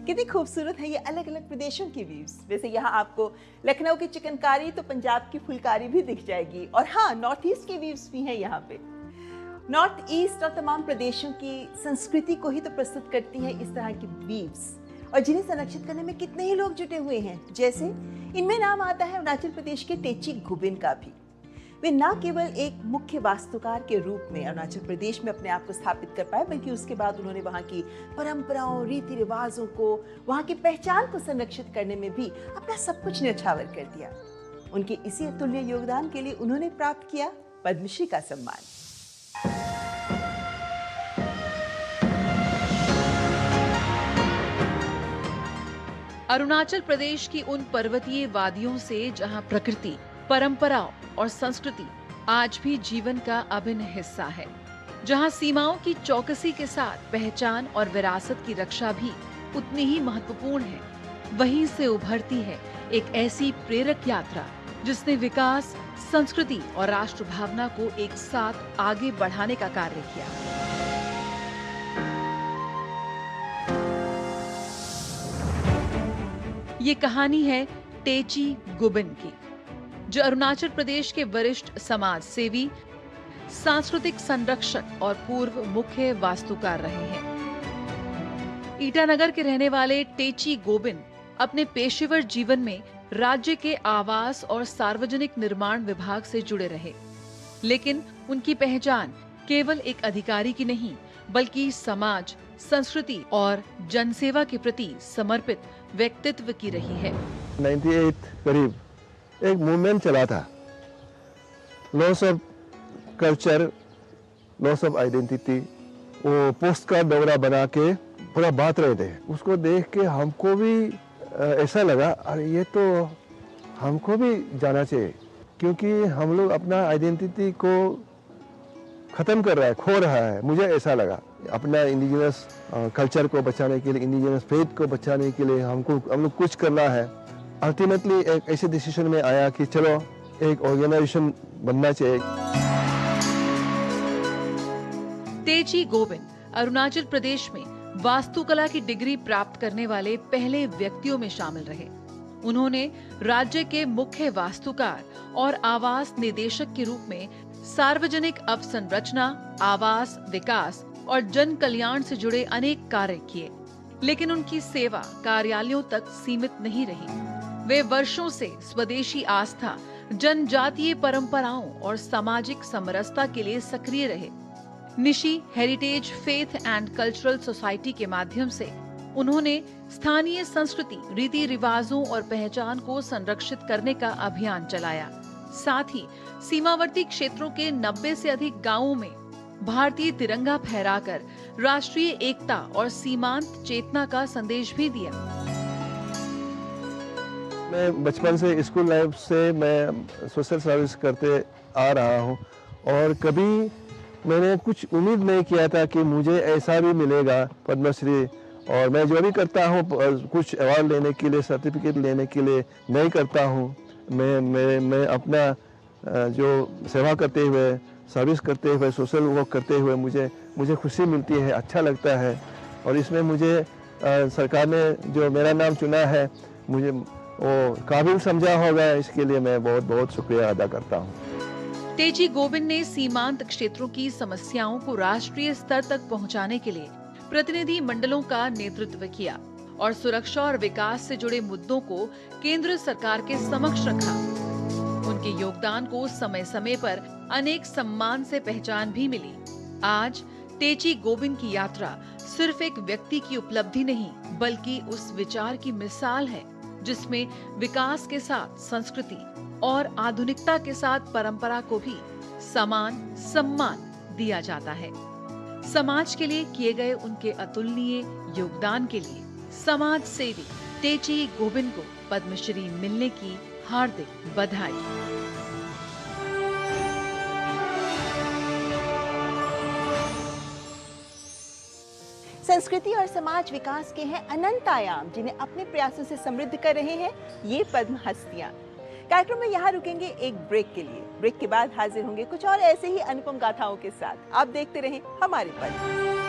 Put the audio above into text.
कितनी खूबसूरत है ये अलग अलग प्रदेशों की व्यूज। वैसे यहाँ आपको लखनऊ की चिकनकारी तो पंजाब की फुलकारी भी दिख जाएगी, और हाँ, नॉर्थ ईस्ट की व्यूज भी हैं यहाँ पे। नॉर्थ ईस्ट और तमाम प्रदेशों की संस्कृति को ही तो प्रस्तुत करती हैं इस तरह की व्यूज, और जिन्हें संरक्षित करने में कितने ही लोग जुटे हुए हैं। जैसे इनमें नाम आता है अरुणाचल प्रदेश के टेची गोबिन का भी। वे न केवल एक मुख्य वास्तुकार के रूप में अरुणाचल प्रदेश में अपने आप को स्थापित कर पाए, बल्कि उसके बाद उन्होंने वहाँ की परंपराओं, रीति रिवाजों को, वहाँ की पहचान को संरक्षित करने में भी अपना सब कुछ न्यौछावर कर दिया। उनके इसी अतुल्य योगदान के लिए उन्होंने प्राप्त किया पद्मश्री का सम्मान। अरुणाचल प्रदेश की उन पर्वतीय वादियों से जहां प्रकृति, परंपराओं और संस्कृति आज भी जीवन का अभिन्न हिस्सा है, जहां सीमाओं की चौकसी के साथ पहचान और विरासत की रक्षा भी उतनी ही महत्वपूर्ण है, वहीं से उभरती है एक ऐसी प्रेरक यात्रा जिसने विकास, संस्कृति और राष्ट्र भावना को एक साथ आगे बढ़ाने का कार्य किया। ये कहानी है टेची गोबिन की, जो अरुणाचल प्रदेश के वरिष्ठ समाज सेवी, सांस्कृतिक संरक्षक और पूर्व मुख्य वास्तुकार रहे हैं। ईटानगर के रहने वाले टेची गोबिन अपने पेशेवर जीवन में राज्य के आवास और सार्वजनिक निर्माण विभाग से जुड़े रहे, लेकिन उनकी पहचान केवल एक अधिकारी की नहीं, बल्कि समाज, संस्कृति और जनसेवा के प्रति समर्पित व्यक्तित्व की रही है। 98 करीब एक मूवमेंट चला था, loss of culture, loss of identity. वो पोस्ट कार्ड दौरा बना के पूरा बात रहे थे। उसको देख के हमको भी ऐसा लगा, अरे ये तो हमको भी जाना चाहिए, क्योंकि हम लोग अपना आइडेंटिटी को खत्म कर रहा है, खो रहा है। मुझे ऐसा लगा अपना इंडिजिनस कल्चर को बचाने के लिए, इंडिजिनस फेथ को बचाने के लिए हम लोग कुछ करना है। अल्टीमेटली एक ऐसे डिसीजन में आया कि चलो एक ऑर्गेनाइजेशन बनना चाहिए। टेची गोबिन अरुणाचल प्रदेश में वास्तुकला की डिग्री प्राप्त करने वाले पहले व्यक्तियों में शामिल रहे। उन्होंने राज्य के मुख्य वास्तुकार और आवास निदेशक के रूप में सार्वजनिक अवसंरचना, आवास, विकास और जन कल्याण से जुड़े अनेक कार्य किए, लेकिन उनकी सेवा कार्यालयों तक सीमित नहीं रही। वे वर्षों से स्वदेशी आस्था, जनजातीय परंपराओं और सामाजिक समरसता के लिए सक्रिय रहे। Nishi heritage faith and cultural society के माध्यम से उन्होंने स्थानीय संस्कृति, रीति रिवाजों और पहचान को संरक्षित करने का अभियान चलाया। साथ ही सीमावर्ती क्षेत्रों के 90 से अधिक गांवों में भारतीय तिरंगा फहराकर राष्ट्रीय एकता और सीमांत चेतना का संदेश भी दिया। मैं बचपन से, स्कूल लाइफ से मैं सोशल सर्विस करते आ रहा हूँ, और कभी मैंने कुछ उम्मीद नहीं किया था कि मुझे ऐसा भी मिलेगा पद्मश्री। और मैं जो भी करता हूँ, कुछ अवार्ड लेने के लिए, सर्टिफिकेट लेने के लिए नहीं करता हूँ। मैं अपना जो सेवा करते हुए, सर्विस करते हुए, सोशल वर्क करते हुए मुझे खुशी मिलती है, अच्छा लगता है। और इसमें मुझे सरकार ने जो मेरा नाम चुना है, मुझे वो काबिल समझा होगा, इसके लिए मैं बहुत बहुत शुक्रिया अदा करता हूँ। टेची गोबिन ने सीमांत क्षेत्रों की समस्याओं को राष्ट्रीय स्तर तक पहुंचाने के लिए प्रतिनिधि मंडलों का नेतृत्व किया और सुरक्षा और विकास से जुड़े मुद्दों को केंद्र सरकार के समक्ष रखा। उनके योगदान को समय समय पर अनेक सम्मान से पहचान भी मिली। आज टेची गोबिन की यात्रा सिर्फ एक व्यक्ति की उपलब्धि नहीं, बल्कि उस विचार की मिसाल है जिसमें विकास के साथ संस्कृति और आधुनिकता के साथ परंपरा को भी समान सम्मान दिया जाता है। समाज के लिए किए गए उनके अतुलनीय योगदान के लिए समाज सेवी टेची गोबिन को पद्मश्री मिलने की हार्दिक बधाई। संस्कृति और समाज विकास के हैं अनंत आयाम, जिन्हें अपने प्रयासों से समृद्ध कर रहे हैं ये पद्म हस्तियां। कार्यक्रम में यहाँ रुकेंगे एक ब्रेक के लिए। ब्रेक के बाद हाजिर होंगे कुछ और ऐसे ही अनुपम गाथाओं के साथ। आप देखते रहें हमारे पद्म।